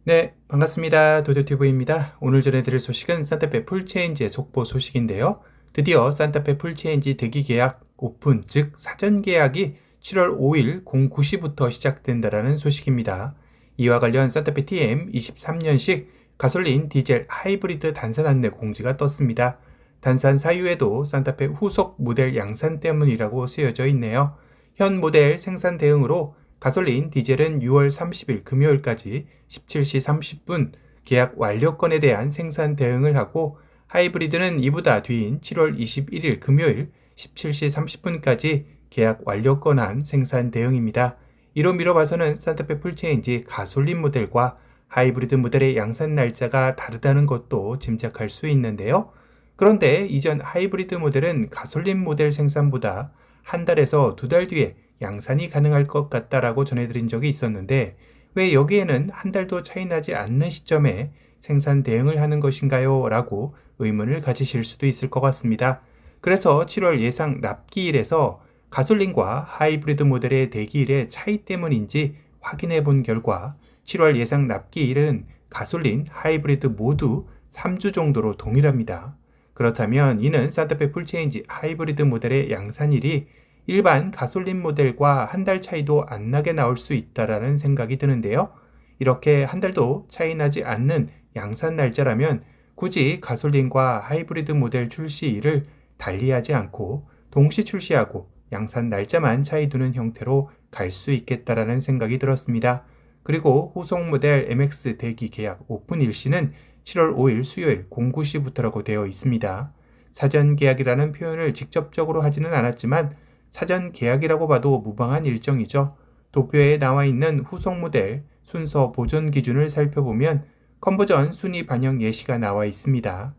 네, 반갑습니다. 도도튜브입니다. 오늘 전해드릴 소식은 산타페 풀체인지의 속보 소식인데요. 드디어 산타페 풀체인지 대기 계약 오픈, 즉 사전 계약이 7월 5일 09시부터 시작된다라는 소식입니다. 이와 관련 산타페 TM 23년식 가솔린 디젤 하이브리드 단산 안내 공지가 떴습니다. 단산 사유에도 산타페 후속 모델 양산 때문이라고 쓰여져 있네요. 현 모델 생산 대응으로 가솔린, 디젤은 6월 30일 금요일까지 17시 30분 계약 완료건에 대한 생산 대응을 하고 하이브리드는 이보다 뒤인 7월 21일 금요일 17시 30분까지 계약 완료건한 생산 대응입니다. 이로 미뤄봐서는 산타페 풀체인지 가솔린 모델과 하이브리드 모델의 양산 날짜가 다르다는 것도 짐작할 수 있는데요. 그런데 이전 하이브리드 모델은 가솔린 모델 생산보다 한 달에서 두 달 뒤에 양산이 가능할 것 같다라고 전해드린 적이 있었는데 왜 여기에는 한 달도 차이 나지 않는 시점에 생산 대응을 하는 것인가요? 라고 의문을 가지실 수도 있을 것 같습니다. 그래서 7월 예상 납기일에서 가솔린과 하이브리드 모델의 대기일의 차이 때문인지 확인해 본 결과 7월 예상 납기일은 가솔린, 하이브리드 모두 3주 정도로 동일합니다. 그렇다면 이는 산타페 풀체인지 하이브리드 모델의 양산일이 일반 가솔린 모델과 한 달 차이도 안 나게 나올 수 있다라는 생각이 드는데요. 이렇게 한 달도 차이 나지 않는 양산 날짜라면 굳이 가솔린과 하이브리드 모델 출시일을 달리하지 않고 동시 출시하고 양산 날짜만 차이 두는 형태로 갈 수 있겠다라는 생각이 들었습니다. 그리고 후속 모델 MX 대기 계약 오픈 일시는 7월 5일 수요일 09시부터라고 되어 있습니다. 사전 계약이라는 표현을 직접적으로 하지는 않았지만 사전 계약이라고 봐도 무방한 일정이죠. 도표에 나와 있는 후속 모델 순서 보존 기준을 살펴보면 컨버전 순위 반영 예시가 나와 있습니다.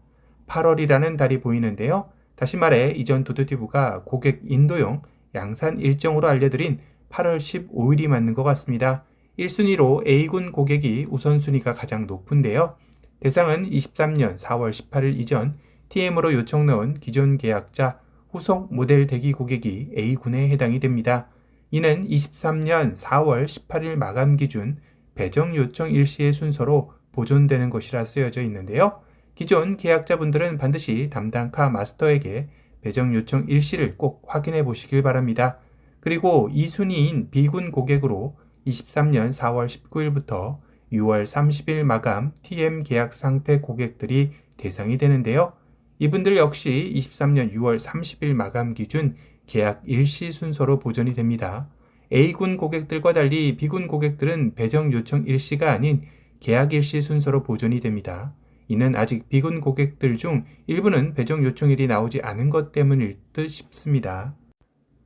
8월이라는 달이 보이는데요. 다시 말해 이전 도도티브가 고객 인도용 양산 일정으로 알려드린 8월 15일이 맞는 것 같습니다. 1순위로 A군 고객이 우선순위가 가장 높은데요. 대상은 23년 4월 18일 이전 TM으로 요청 넣은 기존 계약자 후속 모델 대기 고객이 A군에 해당이 됩니다. 이는 23년 4월 18일 마감 기준 배정 요청 일시의 순서로 보존되는 것이라 쓰여져 있는데요. 기존 계약자분들은 반드시 담당 카 마스터에게 배정 요청 일시를 꼭 확인해 보시길 바랍니다. 그리고 2순위인 B군 고객으로 23년 4월 19일부터 6월 30일 마감 TM 계약 상태 고객들이 대상이 되는데요. 이분들 역시 23년 6월 30일 마감 기준 계약 일시 순서로 보존이 됩니다. A군 고객들과 달리 B군 고객들은 배정 요청 일시가 아닌 계약 일시 순서로 보존이 됩니다. 이는 아직 B군 고객들 중 일부는 배정 요청일이 나오지 않은 것 때문일 듯 싶습니다.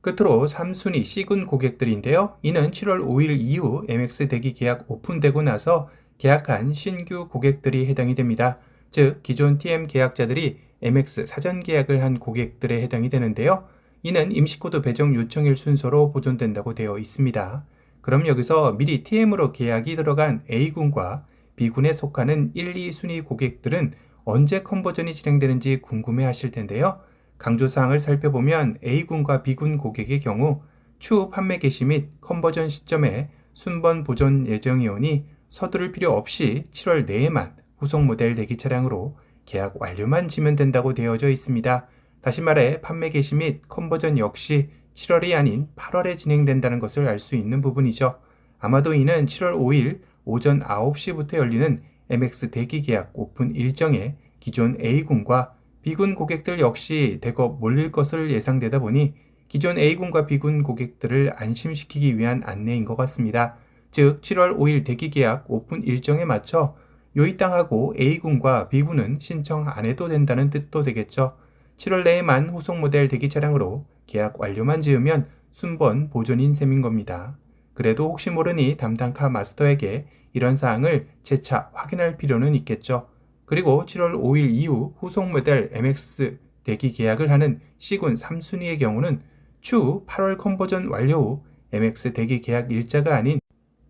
끝으로 3순위 C군 고객들인데요. 이는 7월 5일 이후 MX 대기 계약 오픈되고 나서 계약한 신규 고객들이 해당이 됩니다. 즉 기존 TM 계약자들이 MX 사전 계약을 한 고객들에 해당이 되는데요. 이는 임시코드 배정 요청일 순서로 보존된다고 되어 있습니다. 그럼 여기서 미리 TM으로 계약이 들어간 A군과 B군에 속하는 1, 2순위 고객들은 언제 컨버전이 진행되는지 궁금해 하실 텐데요. 강조사항을 살펴보면 A군과 B군 고객의 경우 추후 판매 개시 및 컨버전 시점에 순번 보존 예정이오니 서두를 필요 없이 7월 내에만 후속 모델 대기 차량으로 계약 완료만 지면 된다고 되어져 있습니다. 다시 말해 판매 개시 및 컨버전 역시 7월이 아닌 8월에 진행된다는 것을 알 수 있는 부분이죠. 아마도 이는 7월 5일 오전 9시부터 열리는 MX 대기 계약 오픈 일정에 기존 A군과 B군 고객들 역시 대거 몰릴 것을 예상되다 보니 기존 A군과 B군 고객들을 안심시키기 위한 안내인 것 같습니다. 즉 7월 5일 대기 계약 오픈 일정에 맞춰 요이땅하고 A군과 B군은 신청 안 해도 된다는 뜻도 되겠죠. 7월 내에만 후속 모델 대기 차량으로 계약 완료만 지으면 순번 보존인 셈인 겁니다. 그래도 혹시 모르니 담당 카 마스터에게 이런 사항을 재차 확인할 필요는 있겠죠. 그리고 7월 5일 이후 후속 모델 MX 대기 계약을 하는 C군 3순위의 경우는 추후 8월 컨버전 완료 후 MX 대기 계약 일자가 아닌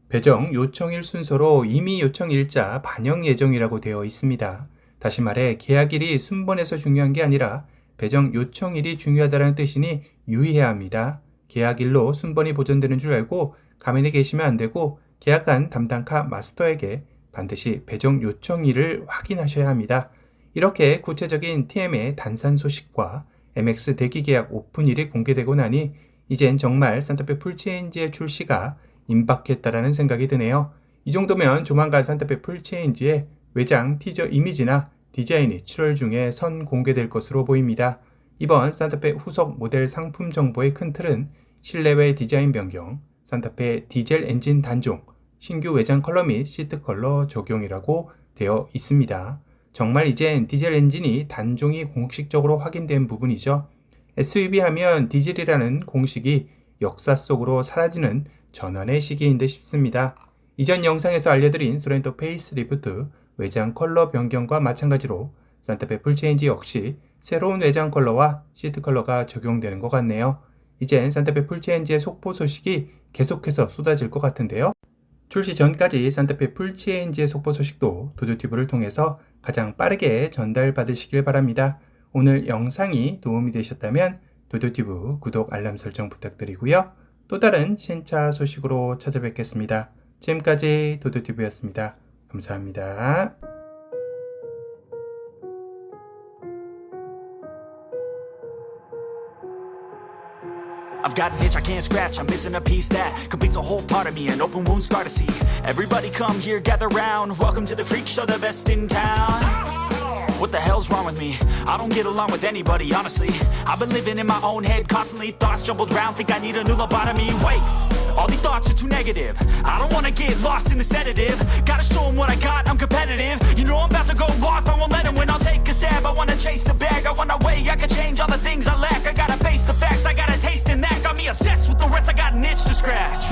배정 요청일 순서로 이미 요청 일자 반영 예정이라고 되어 있습니다. 다시 말해 계약일이 순번에서 중요한 게 아니라 배정 요청일이 중요하다는 뜻이니 유의해야 합니다. 계약일로 순번이 보존되는 줄 알고 가만히 계시면 안 되고 계약한 담당 카 마스터에게 반드시 배정 요청일을 확인하셔야 합니다. 이렇게 구체적인 TM의 단산 소식과 MX 대기 계약 오픈일이 공개되고 나니 이젠 정말 산타페 풀체인지의 출시가 임박했다라는 생각이 드네요. 이 정도면 조만간 산타페 풀체인지의 외장 티저 이미지나 디자인이 7월 중에 선 공개될 것으로 보입니다. 이번 산타페 후속 모델 상품 정보의 큰 틀은 실내외 디자인 변경, 산타페 디젤 엔진 단종, 신규 외장 컬러 및 시트 컬러 적용이라고 되어 있습니다. 정말 이젠 디젤 엔진이 단종이 공식적으로 확인된 부분이죠. SUV 하면 디젤이라는 공식이 역사 속으로 사라지는 전환의 시기인 듯 싶습니다. 이전 영상에서 알려드린 소렌토 페이스리프트 외장 컬러 변경과 마찬가지로 산타페 풀체인지 역시 새로운 외장 컬러와 시트 컬러가 적용되는 것 같네요. 이젠 산타페 풀체인지의 속보 소식이 계속해서 쏟아질 것 같은데요. 출시 전까지 산타페 풀체인지의 속보 소식도 도조튜브를 통해서 가장 빠르게 전달받으시길 바랍니다. 오늘 영상이 도움이 되셨다면 도조튜브 구독 알람 설정 부탁드리고요. 또 다른 신차 소식으로 찾아뵙겠습니다. 지금까지 도도TV였습니다. 감사합니다. I've got an itch I can't scratch, I'm missing a piece that completes a whole part of me, an open wound scar to see. Everybody come here, gather round, welcome to the freak show, the best in town. What the hell's wrong with me? I don't get along with anybody, honestly. I've been living in my own head constantly, thoughts jumbled round, think I need a new lobotomy. Wait, all these thoughts are too negative. I don't wanna get lost in the sedative. Gotta show 'em what I got, I'm competitive. You know I'm about to go off, I won't let 'em win. I'll take a stab, I wanna chase a bag. I wanna weigh, I can change all the things I lack. I gotta face the facts, I gotta taste in that. Got me obsessed with the rest, I got an itch to scratch.